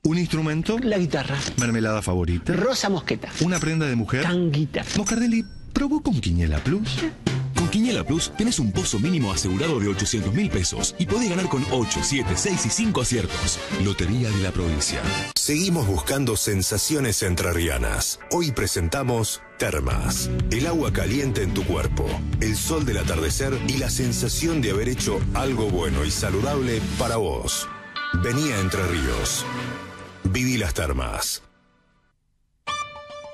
¿Un instrumento? La guitarra. ¿Mermelada favorita? Rosa mosqueta. ¿Una prenda de mujer? Tanguita. Moscardelli, ¿probó con Quiniela Plus? Con Quiniela Plus tenés un pozo mínimo asegurado de 800.000 pesos y podés ganar con 8, 7, 6 y 5 aciertos. Lotería de la Provincia. Seguimos buscando sensaciones entrerrianas. Hoy presentamos Termas. El agua caliente en tu cuerpo, el sol del atardecer y la sensación de haber hecho algo bueno y saludable para vos. Vení a Entre Ríos. Viví las termas.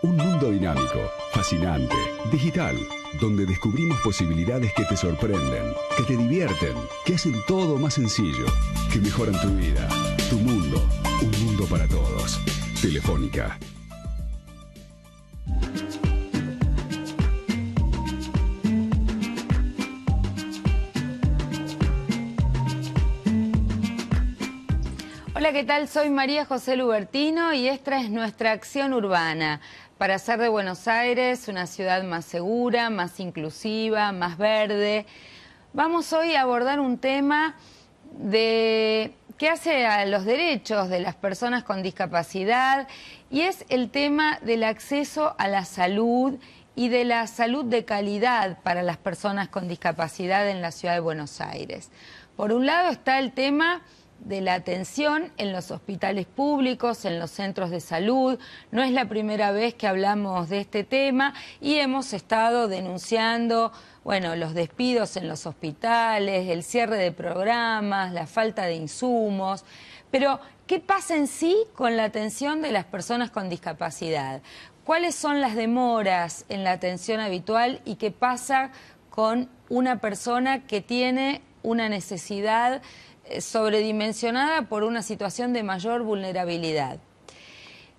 Un mundo dinámico, fascinante, digital, donde descubrimos posibilidades que te sorprenden, que te divierten, que hacen todo más sencillo, que mejoran tu vida, tu mundo, un mundo para todos. Telefónica. Hola, ¿qué tal? Soy María José Lubertino y esta es nuestra acción urbana para hacer de Buenos Aires una ciudad más segura, más inclusiva, más verde. Vamos hoy a abordar un tema que hace a los derechos de las personas con discapacidad y es el tema del acceso a la salud y de la salud de calidad para las personas con discapacidad en la ciudad de Buenos Aires. Por un lado está el tema de la atención en los hospitales públicos, en los centros de salud. No es la primera vez que hablamos de este tema y hemos estado denunciando, bueno, los despidos en los hospitales, el cierre de programas, la falta de insumos. Pero, ¿qué pasa en sí con la atención de las personas con discapacidad? ¿Cuáles son las demoras en la atención habitual y qué pasa con una persona que tiene una necesidad sobredimensionada por una situación de mayor vulnerabilidad?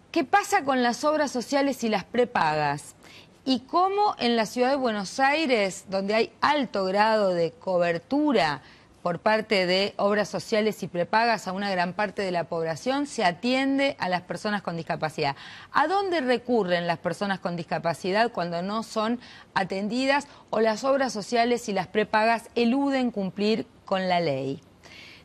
¿Qué pasa con las obras sociales y las prepagas? Y cómo en la ciudad de Buenos Aires, donde hay alto grado de cobertura por parte de obras sociales y prepagas a una gran parte de la población, se atiende a las personas con discapacidad. ¿A dónde recurren las personas con discapacidad cuando no son atendidas o las obras sociales y las prepagas eluden cumplir con la ley?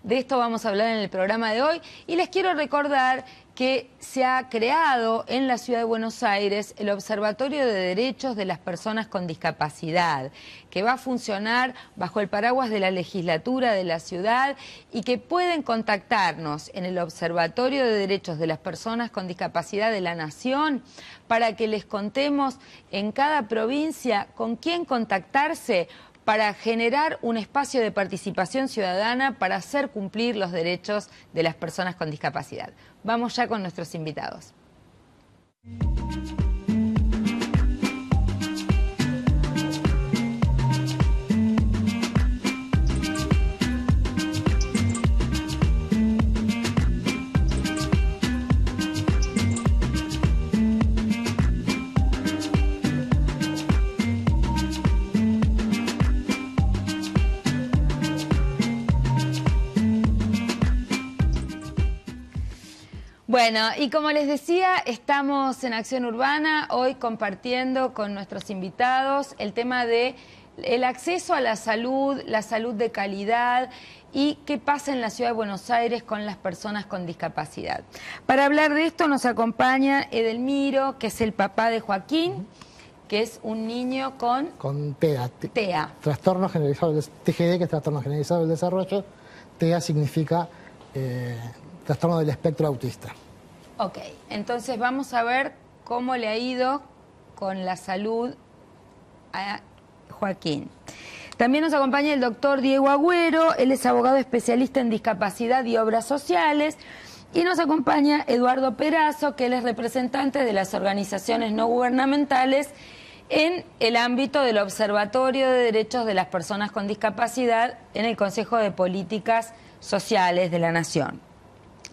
De esto vamos a hablar en el programa de hoy y les quiero recordar que se ha creado en la ciudad de Buenos Aires el Observatorio de Derechos de las Personas con Discapacidad, que va a funcionar bajo el paraguas de la legislatura de la ciudad y que pueden contactarnos en el Observatorio de Derechos de las Personas con Discapacidad de la Nación para que les contemos en cada provincia con quién contactarse para generar un espacio de participación ciudadana para hacer cumplir los derechos de las personas con discapacidad. Vamos ya con nuestros invitados. Bueno, y como les decía, estamos en Acción Urbana, hoy compartiendo con nuestros invitados el tema de el acceso a la salud de calidad y qué pasa en la ciudad de Buenos Aires con las personas con discapacidad. Para hablar de esto nos acompaña Edelmiro, que es el papá de Joaquín, que es un niño con TEA. TEA. Trastorno generalizado del TGD, que es trastorno generalizado del desarrollo. TEA significa trastorno del espectro autista. Ok, entonces vamos a ver cómo le ha ido con la salud a Joaquín. También nos acompaña el doctor Diego Agüero, él es abogado especialista en discapacidad y obras sociales. Y nos acompaña Eduardo Perazo, que él es representante de las organizaciones no gubernamentales en el ámbito del Observatorio de Derechos de las Personas con Discapacidad en el Consejo de Políticas Sociales de la Nación.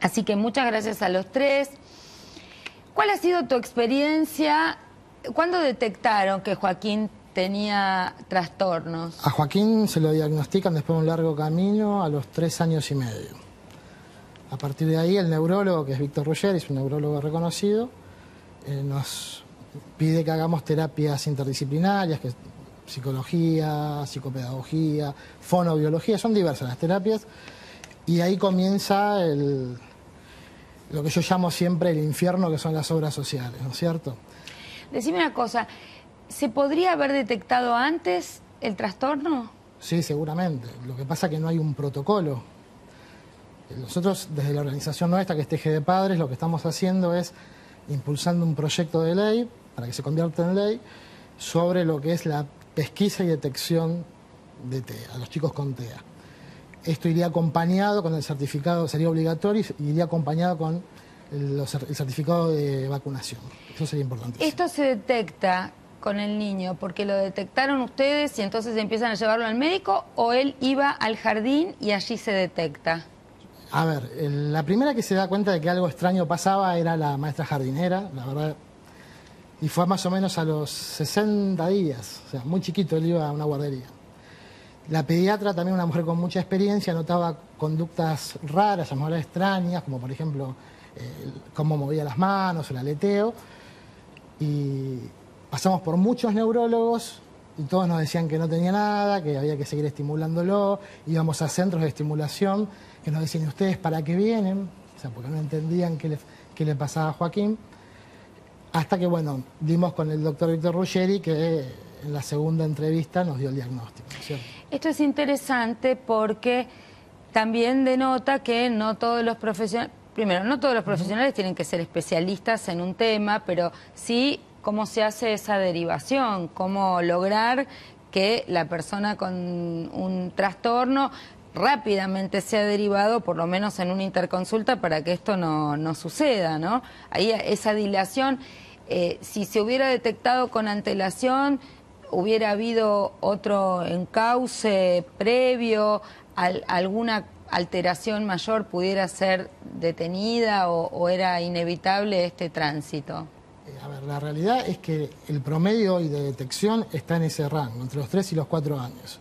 Así que muchas gracias a los tres. ¿Cuál ha sido tu experiencia? ¿Cuándo detectaron que Joaquín tenía trastornos? A Joaquín se lo diagnostican después de un largo camino a los 3 años y medio. A partir de ahí el neurólogo, que es Víctor Ruggeri, es un neurólogo reconocido, nos pide que hagamos terapias interdisciplinarias, que psicología, psicopedagogía, fonobiología, son diversas las terapias, y ahí comienza lo que yo llamo siempre el infierno, que son las obras sociales, ¿no es cierto? Decime una cosa, ¿se podría haber detectado antes el trastorno? Sí, seguramente. Lo que pasa es que no hay un protocolo. Nosotros, desde la organización nuestra, que es Teje de Padres, lo que estamos haciendo es impulsando un proyecto de ley, para que se convierta en ley, sobre lo que es la pesquisa y detección de TEA, a los chicos con TEA. Esto iría acompañado con el certificado, sería obligatorio, y iría acompañado con el certificado de vacunación. Eso sería importante. ¿Esto se detecta con el niño porque lo detectaron ustedes y entonces empiezan a llevarlo al médico, o él iba al jardín y allí se detecta? A ver, la primera que se da cuenta de que algo extraño pasaba era la maestra jardinera, la verdad, y fue más o menos a los 60 días, o sea, muy chiquito, él iba a una guardería. La pediatra, también una mujer con mucha experiencia, notaba conductas raras, llamadas extrañas, como por ejemplo cómo movía las manos, el aleteo, y pasamos por muchos neurólogos y todos nos decían que no tenía nada, que había que seguir estimulándolo, íbamos a centros de estimulación que nos decían, ¿ustedes para qué vienen? O sea, porque no entendían qué le pasaba a Joaquín. Hasta que, bueno, dimos con el doctor Víctor Ruggeri, que en la segunda entrevista nos dio el diagnóstico, ¿no es cierto? Esto es interesante porque también denota que no todos los profesionales, primero, no todos los profesionales tienen que ser especialistas en un tema, pero sí cómo se hace esa derivación, cómo lograr que la persona con un trastorno rápidamente sea derivado, por lo menos en una interconsulta, para que esto no suceda, ¿no? Ahí esa dilación, si se hubiera detectado con antelación, hubiera habido otro encauce previo, alguna alteración mayor pudiera ser detenida o era inevitable este tránsito. A ver, la realidad es que el promedio hoy de detección está en ese rango, entre los 3 y los 4 años.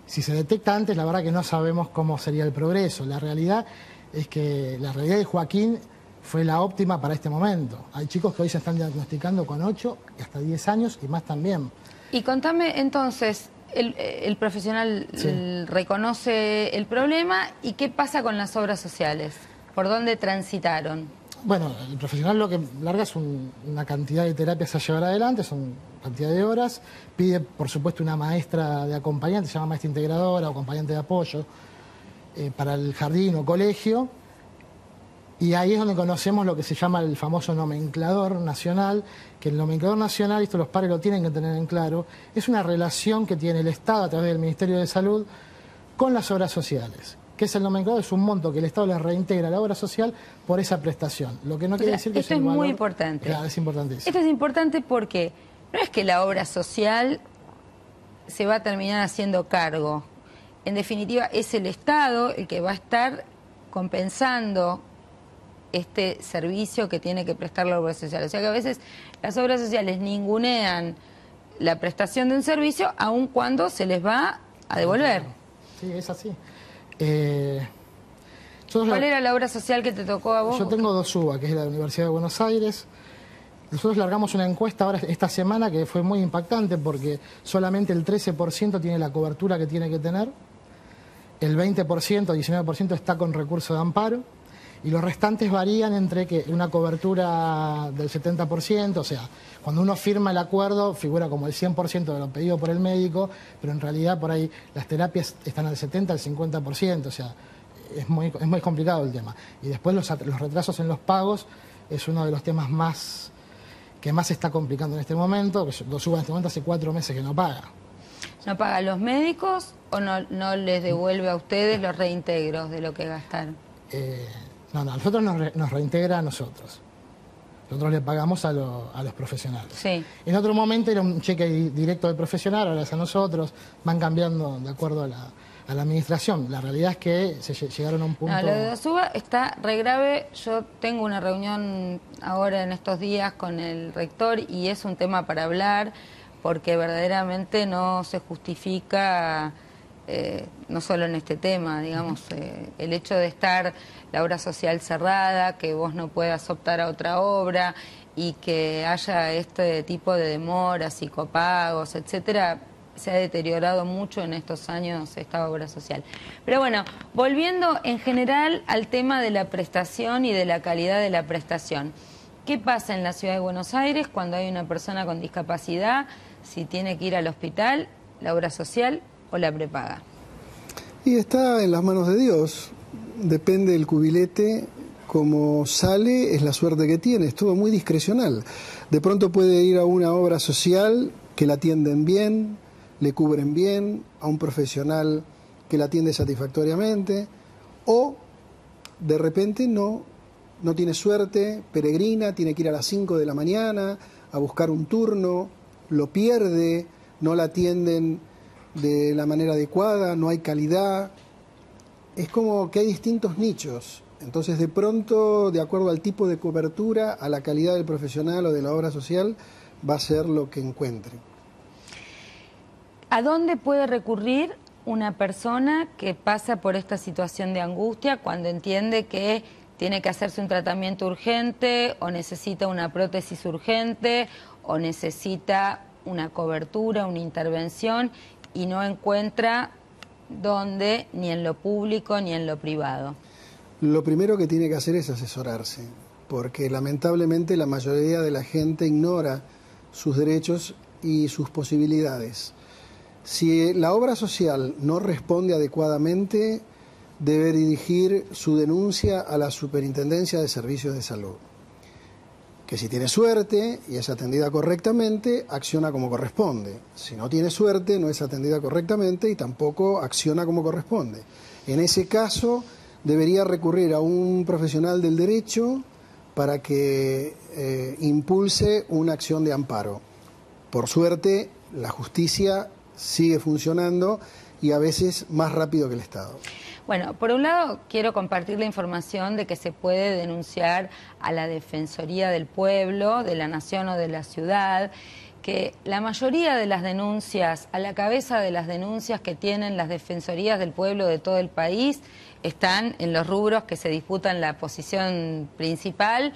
Si se detecta antes, la verdad que no sabemos cómo sería el progreso. La realidad es que la realidad de Joaquín fue la óptima para este momento. Hay chicos que hoy se están diagnosticando con 8 y hasta 10 años y más también. Y contame entonces, el profesional sí reconoce el problema, ¿y qué pasa con las obras sociales? ¿Por dónde transitaron? Bueno, el profesional lo que larga es una cantidad de terapias a llevar adelante, son cantidad de horas, pide por supuesto una maestra de acompañante, se llama maestra integradora o acompañante de apoyo, para el jardín o colegio, y ahí es donde conocemos lo que se llama el famoso nomenclador nacional, que el nomenclador nacional, esto los padres lo tienen que tener en claro, es una relación que tiene el Estado a través del Ministerio de Salud con las obras sociales. Que es el nomenclador, es un monto que el Estado le reintegra a la obra social por esa prestación. Lo que no quiere decir que esto es muy importante. Claro, es importantísimo. Esto es importante porque no es que la obra social se va a terminar haciendo cargo. En definitiva, es el Estado el que va a estar compensando este servicio que tiene que prestar la obra social. O sea que a veces las obras sociales ningunean la prestación de un servicio, aun cuando se les va a devolver. Sí, es así. ¿Cuál era la obra social que te tocó a vos? Yo tengo 2 UBA, que es la Universidad de Buenos Aires. Nosotros largamos una encuesta ahora esta semana que fue muy impactante porque solamente el 13% tiene la cobertura que tiene que tener, el 20%, 19% está con recurso de amparo y los restantes varían entre que una cobertura del 70%, o sea, cuando uno firma el acuerdo figura como el 100% de lo pedido por el médico, pero en realidad por ahí las terapias están al 70%, al 50%, o sea, es muy complicado el tema. Y después los retrasos en los pagos es uno de los temas que más se está complicando en este momento, que lo suba en este momento hace 4 meses que no paga. ¿No paga a los médicos o no les devuelve a ustedes los reintegros de lo que gastaron? No, a nosotros nos reintegra a nosotros. Nosotros le pagamos a los profesionales. Sí. En otro momento era un cheque directo del profesional, ahora es a nosotros, van cambiando de acuerdo a la administración. La realidad es que se llegaron a un punto... No, lo de Dasuba está re grave. Yo tengo una reunión ahora en estos días con el rector y es un tema para hablar porque verdaderamente no se justifica no solo en este tema, digamos, el hecho de estar la obra social cerrada, que vos no puedas optar a otra obra y que haya este tipo de demoras y copagos, etcétera, se ha deteriorado mucho en estos años esta obra social. Pero bueno, volviendo en general al tema de la prestación y de la calidad de la prestación. ¿Qué pasa en la Ciudad de Buenos Aires cuando hay una persona con discapacidad, si tiene que ir al hospital, la obra social o la prepaga? Y está en las manos de Dios, depende del cubilete, como sale es la suerte que tiene, es todo muy discrecional. De pronto puede ir a una obra social que la atienden bien, le cubren bien, a un profesional que la atiende satisfactoriamente, o de repente no tiene suerte, peregrina, tiene que ir a las 5 de la mañana a buscar un turno, lo pierde, no la atienden de la manera adecuada, no hay calidad. Es como que hay distintos nichos. Entonces, de pronto, de acuerdo al tipo de cobertura, a la calidad del profesional o de la obra social, va a ser lo que encuentre. ¿A dónde puede recurrir una persona que pasa por esta situación de angustia cuando entiende que tiene que hacerse un tratamiento urgente o necesita una prótesis urgente o necesita una cobertura, una intervención y no encuentra dónde, ni en lo público ni en lo privado? Lo primero que tiene que hacer es asesorarse, porque lamentablemente la mayoría de la gente ignora sus derechos y sus posibilidades. Si la obra social no responde adecuadamente, debe dirigir su denuncia a la Superintendencia de Servicios de Salud, que si tiene suerte y es atendida correctamente, acciona como corresponde. Si no tiene suerte, no es atendida correctamente y tampoco acciona como corresponde. En ese caso, debería recurrir a un profesional del derecho para que impulse una acción de amparo. Por suerte, la justicia sigue funcionando y a veces más rápido que el Estado. Bueno, por un lado quiero compartir la información de que se puede denunciar a la Defensoría del Pueblo, de la Nación o de la ciudad, que la mayoría de las denuncias, a la cabeza de las denuncias que tienen las Defensorías del Pueblo de todo el país, están en los rubros que se disputan la posición principal,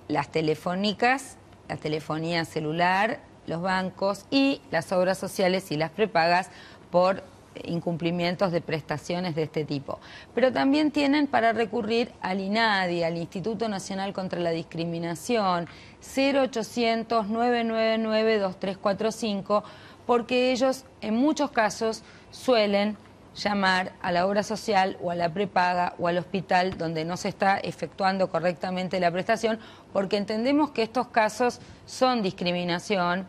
las telefónicas, la telefonía celular, los bancos y las obras sociales y las prepagas por incumplimientos de prestaciones de este tipo. Pero también tienen para recurrir al INADI, al Instituto Nacional contra la Discriminación, 0800-999-2345, porque ellos en muchos casos suelen llamar a la obra social o a la prepaga o al hospital donde no se está efectuando correctamente la prestación, porque entendemos que estos casos son discriminación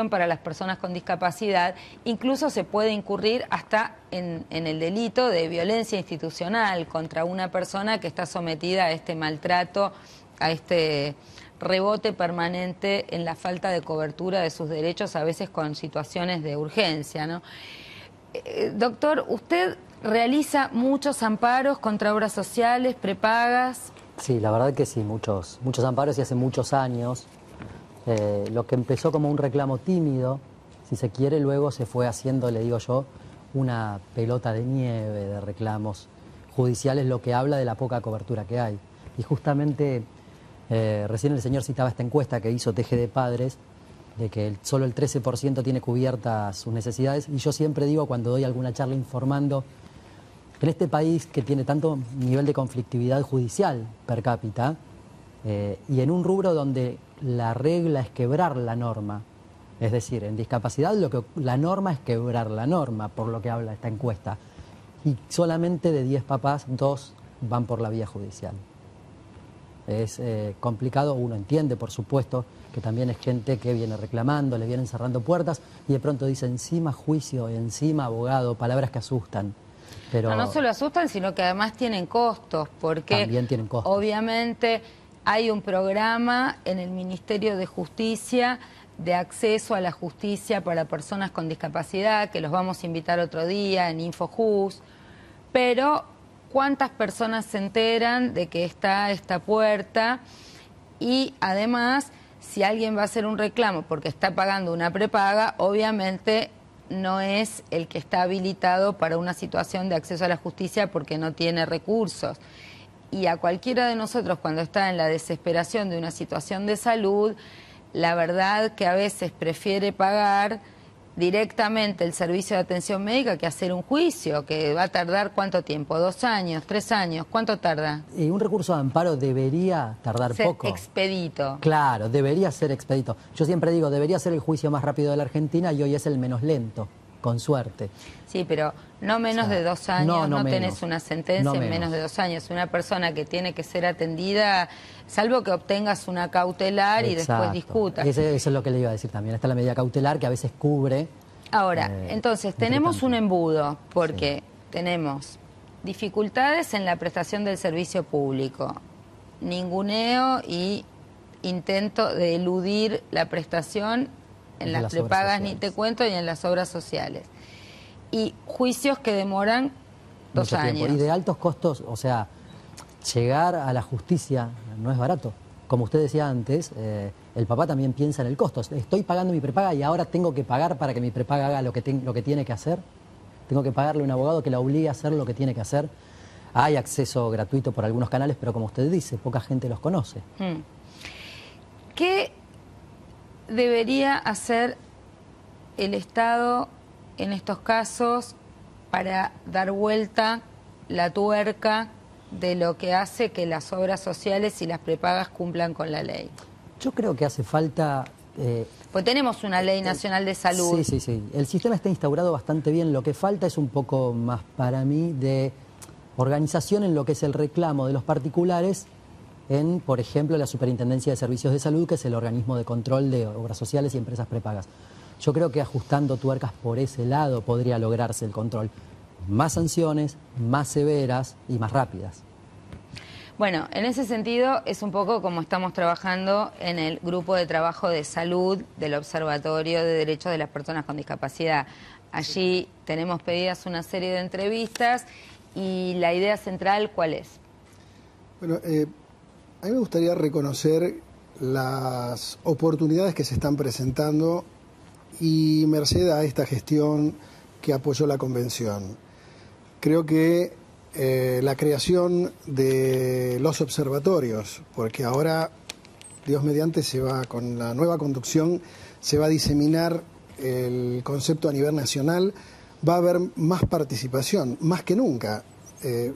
para las personas con discapacidad, incluso se puede incurrir hasta en el delito de violencia institucional contra una persona que está sometida a este maltrato, a este rebote permanente en la falta de cobertura de sus derechos, a veces con situaciones de urgencia, ¿no? Doctor, ¿usted realiza muchos amparos contra obras sociales, prepagas? Sí, la verdad que sí, muchos amparos y hace muchos años. Lo que empezó como un reclamo tímido, si se quiere, luego se fue haciendo, le digo yo, una pelota de nieve de reclamos judiciales, lo que habla de la poca cobertura que hay. Y justamente recién el señor citaba esta encuesta que hizo TG de Padres, de que solo el 13% tiene cubiertas sus necesidades, y yo siempre digo cuando doy alguna charla informando, en este país que tiene tanto nivel de conflictividad judicial per cápita, y en un rubro donde la regla es quebrar la norma, es decir, en discapacidad la norma es quebrar la norma, por lo que habla esta encuesta, y solamente de 10 papás, 2 van por la vía judicial. Es complicado, uno entiende, por supuesto, que también es gente que viene reclamando, le vienen cerrando puertas y de pronto dice encima juicio, encima abogado, palabras que asustan. Pero no solo asustan, sino que además tienen costos, porque también tienen costos. Obviamente hay un programa en el Ministerio de Justicia de acceso a la justicia para personas con discapacidad, que los vamos a invitar otro día en InfoJust, pero ¿cuántas personas se enteran de que está esta puerta? Y además, si alguien va a hacer un reclamo porque está pagando una prepaga, obviamente no es el que está habilitado para una situación de acceso a la justicia porque no tiene recursos. Y a cualquiera de nosotros, cuando está en la desesperación de una situación de salud, la verdad que a veces prefiere pagar directamente el servicio de atención médica que hacer un juicio, que va a tardar ¿cuánto tiempo? ¿2 años? ¿3 años? ¿Cuánto tarda? Y un recurso de amparo debería tardar poco. Expedito. Claro, debería ser expedito. Yo siempre digo, debería ser el juicio más rápido de la Argentina y hoy es el menos lento, con suerte. Sí, pero no menos de 2 años, no tenés una sentencia en menos de 2 años. Una persona que tiene que ser atendida, salvo que obtengas una cautelar y después discutas. Eso es lo que le iba a decir también. Está la medida cautelar que a veces cubre. Ahora, entonces, tenemos un embudo porque tenemos dificultades en la prestación del servicio público, ninguneo y intento de eludir la prestación en las prepagas, ni te cuento, y en las obras sociales. Y juicios que demoran 2 años. Y de altos costos, o sea, llegar a la justicia no es barato. Como usted decía antes, el papá también piensa en el costo. Estoy pagando mi prepaga y ahora tengo que pagar para que mi prepaga haga lo que tiene que hacer. Tengo que pagarle a un abogado que la obligue a hacer lo que tiene que hacer. Hay acceso gratuito por algunos canales, pero como usted dice, poca gente los conoce. ¿Qué debería hacer el Estado en estos casos para dar vuelta la tuerca de lo que hace que las obras sociales y las prepagas cumplan con la ley? Yo creo que hace falta... pues tenemos una ley nacional de salud. Sí. El sistema está instaurado bastante bien. Lo que falta es un poco más, para mí, de organización en lo que es el reclamo de los particulares en, por ejemplo, la Superintendencia de Servicios de Salud, que es el organismo de control de obras sociales y empresas prepagas. Yo creo que ajustando tuercas por ese lado podría lograrse el control. Más sanciones, más severas y más rápidas. Bueno, en ese sentido es un poco como estamos trabajando en el grupo de trabajo de salud del Observatorio de Derechos de las Personas con Discapacidad. Allí tenemos pedidas una serie de entrevistas y la idea central, ¿cuál es? Bueno, a mí me gustaría reconocer las oportunidades que se están presentando y merced a esta gestión que apoyó la Convención. Creo que la creación de los observatorios, porque ahora, Dios mediante, con la nueva conducción se va a diseminar el concepto a nivel nacional, va a haber más participación, más que nunca.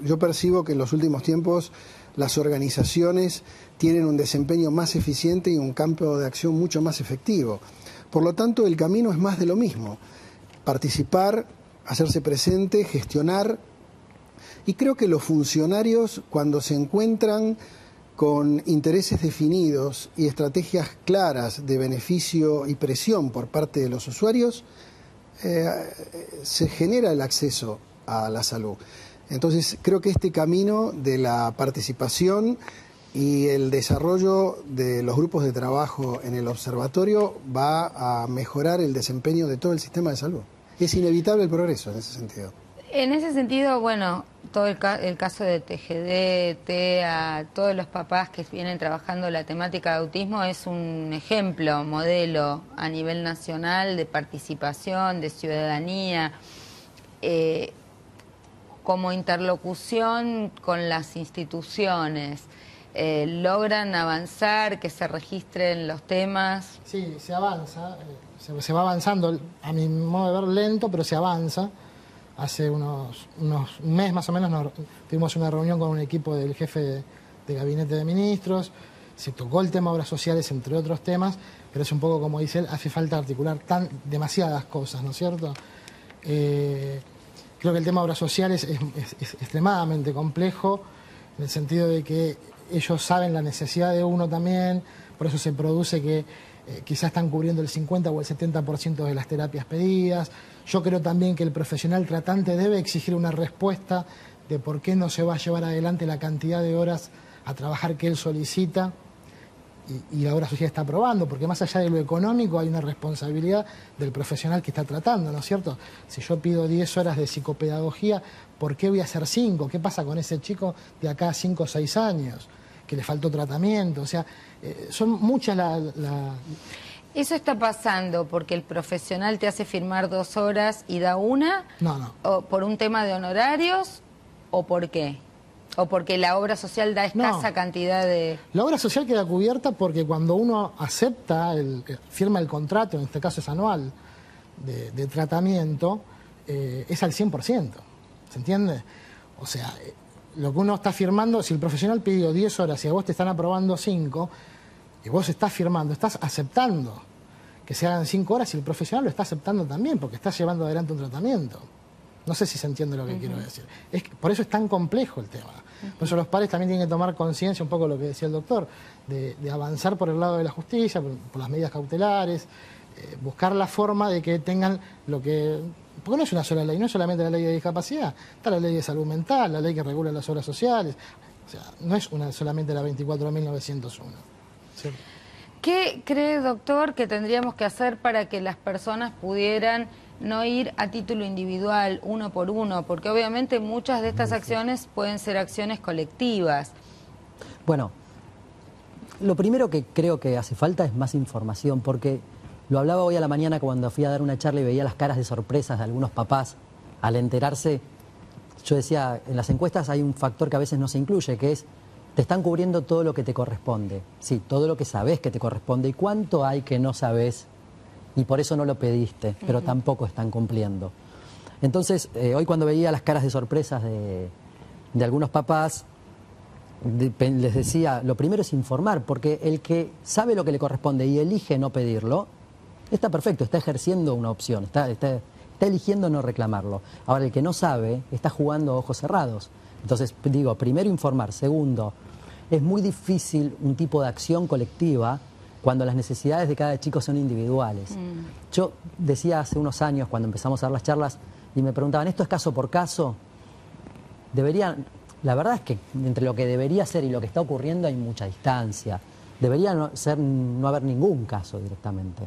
Yo percibo que en los últimos tiempos las organizaciones tienen un desempeño más eficiente y un campo de acción mucho más efectivo. Por lo tanto, el camino es más de lo mismo: participar, hacerse presente, gestionar. Y creo que los funcionarios, cuando se encuentran con intereses definidos y estrategias claras de beneficio y presión por parte de los usuarios, se genera el acceso a la salud. Entonces, creo que este camino de la participación y el desarrollo de los grupos de trabajo en el observatorio va a mejorar el desempeño de todo el sistema de salud. Es inevitable el progreso en ese sentido. En ese sentido, bueno, todo el caso de TGD, TEA, todos los papás que vienen trabajando la temática de autismo es un ejemplo, modelo a nivel nacional de participación, de ciudadanía, como interlocución con las instituciones. ¿Logran avanzar, que se registren los temas? Sí, se avanza, se va avanzando, a mi modo de ver lento, pero se avanza. Hace un mes más o menos tuvimos una reunión con un equipo del jefe de gabinete de ministros, se tocó el tema obras sociales, entre otros temas, pero es un poco como dice él, hace falta articular demasiadas cosas, ¿no es cierto? Creo que el tema obras sociales es extremadamente complejo, en el sentido de que ellos saben la necesidad de uno también, por eso se produce que quizás están cubriendo el 50 o el 70% de las terapias pedidas. Yo creo también que el profesional tratante debe exigir una respuesta de por qué no se va a llevar adelante la cantidad de horas a trabajar que él solicita y la obra social está aprobando, porque más allá de lo económico hay una responsabilidad del profesional que está tratando, ¿no es cierto? Si yo pido 10 horas de psicopedagogía, ¿por qué voy a hacer 5? ¿Qué pasa con ese chico de acá a 5 o 6 años? Que le faltó tratamiento, o sea, son muchas ¿Eso está pasando porque el profesional te hace firmar 2 horas y da una? No. ¿O por un tema de honorarios? ¿O por qué? ¿O porque la obra social da escasa cantidad de...? La obra social queda cubierta porque cuando uno acepta, firma el contrato, en este caso es anual, de tratamiento, es al 100%. ¿Se entiende? O sea, lo que uno está firmando, si el profesional pidió 10 horas y a vos te están aprobando 5, y vos estás firmando, estás aceptando que se hagan 5 horas y el profesional lo está aceptando también porque está llevando adelante un tratamiento. No sé si se entiende lo que quiero decir. Por eso es tan complejo el tema. Por eso los padres también tienen que tomar conciencia, un poco lo que decía el doctor, de avanzar por el lado de la justicia, por las medidas cautelares, buscar la forma de que tengan lo que... Porque no es una sola ley, no es solamente la ley de discapacidad, está la ley de salud mental, la ley que regula las obras sociales, o sea, no es solamente la 24.901. ¿Sí? ¿Qué cree, doctor, que tendríamos que hacer para que las personas pudieran no ir a título individual, uno por uno? Porque obviamente muchas de estas acciones pueden ser acciones colectivas. Bueno, lo primero que creo que hace falta es más información, porque lo hablaba hoy a la mañana cuando fui a dar una charla y veía las caras de sorpresas de algunos papás al enterarse. Yo decía, en las encuestas hay un factor que a veces no se incluye, que es, te están cubriendo todo lo que te corresponde. Sí, todo lo que sabés que te corresponde. ¿Y cuánto hay que no sabés? Y por eso no lo pediste, pero tampoco están cumpliendo. Entonces, hoy cuando veía las caras de sorpresas de algunos papás, les decía, lo primero es informar, porque el que sabe lo que le corresponde y elige no pedirlo, está perfecto, está ejerciendo una opción, está eligiendo no reclamarlo. Ahora, el que no sabe, está jugando a ojos cerrados. Entonces, digo, primero informar. Segundo, es muy difícil un tipo de acción colectiva cuando las necesidades de cada chico son individuales. Yo decía hace unos años, cuando empezamos a dar las charlas, y me preguntaban, ¿esto es caso por caso? La verdad es que entre lo que debería ser y lo que está ocurriendo hay mucha distancia. Debería no haber ningún caso directamente.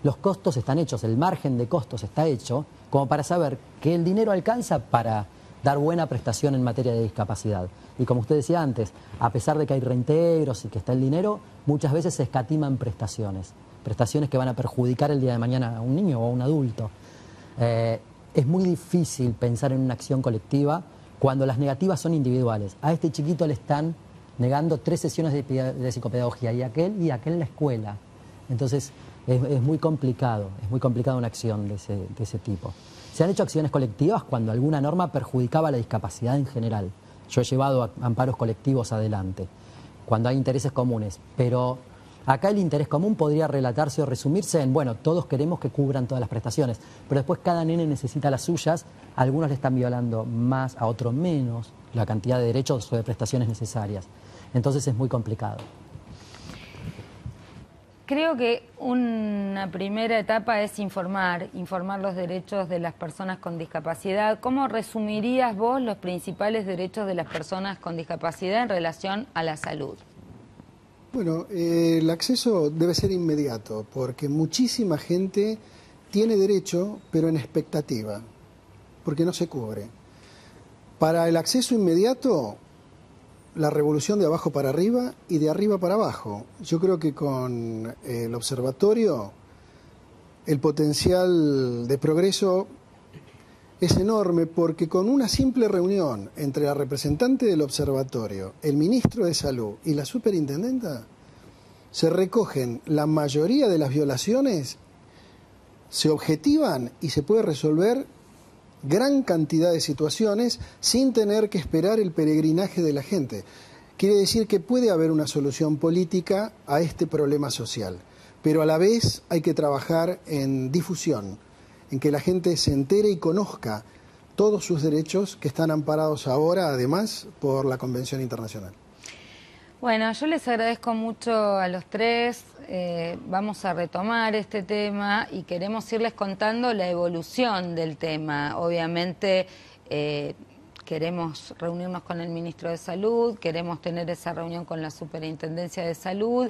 Los costos están hechos, el margen de costos está hecho, como para saber que el dinero alcanza para dar buena prestación en materia de discapacidad. Y como usted decía antes, a pesar de que hay reintegros y que está el dinero, muchas veces se escatiman prestaciones que van a perjudicar el día de mañana a un niño o a un adulto. Es muy difícil pensar en una acción colectiva cuando las negativas son individuales. A este chiquito le están negando 3 sesiones de psicopedagogía y aquel la escuela. Entonces es muy complicado una acción de ese tipo. Se han hecho acciones colectivas cuando alguna norma perjudicaba la discapacidad en general. Yo he llevado amparos colectivos adelante, cuando hay intereses comunes, pero acá el interés común podría relatarse o resumirse en, bueno, todos queremos que cubran todas las prestaciones, pero después cada nene necesita las suyas, a algunos le están violando más, a otros menos, la cantidad de derechos o de prestaciones necesarias. Entonces es muy complicado. Creo que una primera etapa es informar los derechos de las personas con discapacidad. ¿Cómo resumirías vos los principales derechos de las personas con discapacidad en relación a la salud? Bueno, el acceso debe ser inmediato, porque muchísima gente tiene derecho, pero en expectativa, porque no se cubre. Para el acceso inmediato, la revolución de abajo para arriba y de arriba para abajo. Yo creo que con el observatorio el potencial de progreso es enorme, porque con una simple reunión entre la representante del observatorio, el ministro de Salud y la superintendenta, se recogen la mayoría de las violaciones, se objetivan y se puede resolver gran cantidad de situaciones sin tener que esperar el peregrinaje de la gente. Quiere decir que puede haber una solución política a este problema social, pero a la vez hay que trabajar en difusión, en que la gente se entere y conozca todos sus derechos que están amparados ahora, además, por la Convención Internacional. Bueno, yo les agradezco mucho a los tres. Vamos a retomar este tema y queremos irles contando la evolución del tema. Obviamente queremos reunirnos con el ministro de Salud, queremos tener esa reunión con la Superintendencia de Salud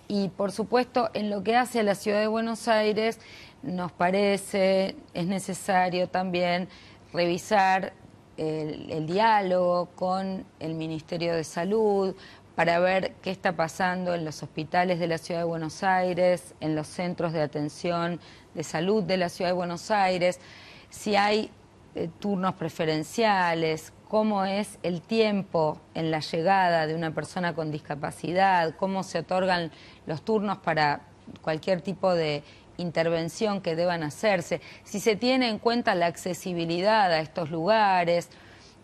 y, por supuesto, en lo que hace a la Ciudad de Buenos Aires, nos parece, es necesario también revisar el diálogo con el Ministerio de Salud, para ver qué está pasando en los hospitales de la Ciudad de Buenos Aires, en los centros de atención de salud de la Ciudad de Buenos Aires, si hay turnos preferenciales, cómo es el tiempo en la llegada de una persona con discapacidad, cómo se otorgan los turnos para cualquier tipo de intervención que deban hacerse, si se tiene en cuenta la accesibilidad a estos lugares,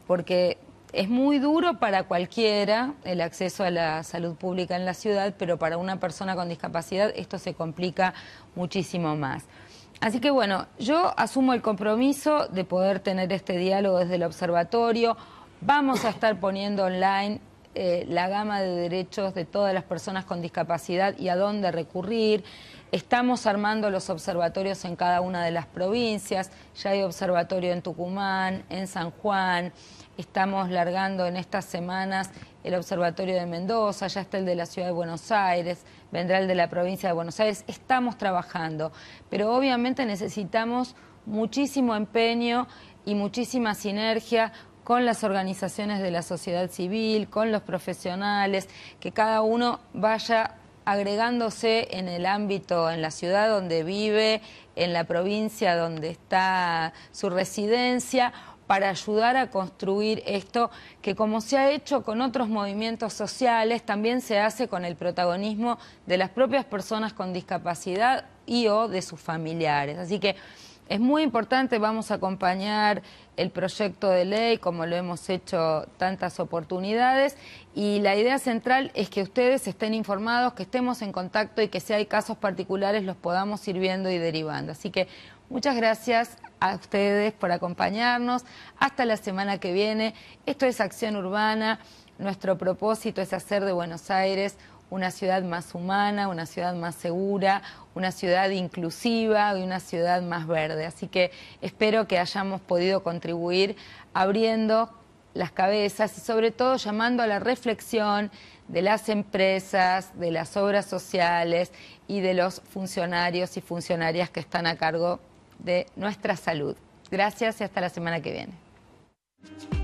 porque es muy duro para cualquiera el acceso a la salud pública en la ciudad, pero para una persona con discapacidad esto se complica muchísimo más. Así que bueno, yo asumo el compromiso de poder tener este diálogo desde el observatorio. Vamos a estar poniendo online la gama de derechos de todas las personas con discapacidad y a dónde recurrir. Estamos armando los observatorios en cada una de las provincias. Ya hay observatorio en Tucumán, en San Juan. Estamos largando en estas semanas el observatorio de Mendoza, ya está el de la Ciudad de Buenos Aires, vendrá el de la provincia de Buenos Aires. Estamos trabajando, pero obviamente necesitamos muchísimo empeño y muchísima sinergia con las organizaciones de la sociedad civil, con los profesionales, que cada uno vaya agregándose en el ámbito, en la ciudad donde vive, en la provincia donde está su residencia, para ayudar a construir esto que, como se ha hecho con otros movimientos sociales, también se hace con el protagonismo de las propias personas con discapacidad y o de sus familiares. Así que es muy importante, vamos a acompañar el proyecto de ley como lo hemos hecho tantas oportunidades, y la idea central es que ustedes estén informados, que estemos en contacto y que si hay casos particulares los podamos ir viendo y derivando. Así que muchas gracias a ustedes por acompañarnos. Hasta la semana que viene. Esto es Acción Urbana. Nuestro propósito es hacer de Buenos Aires una ciudad más humana, una ciudad más segura, una ciudad inclusiva y una ciudad más verde. Así que espero que hayamos podido contribuir abriendo las cabezas y sobre todo llamando a la reflexión de las empresas, de las obras sociales y de los funcionarios y funcionarias que están a cargo de nuestra salud. Gracias y hasta la semana que viene.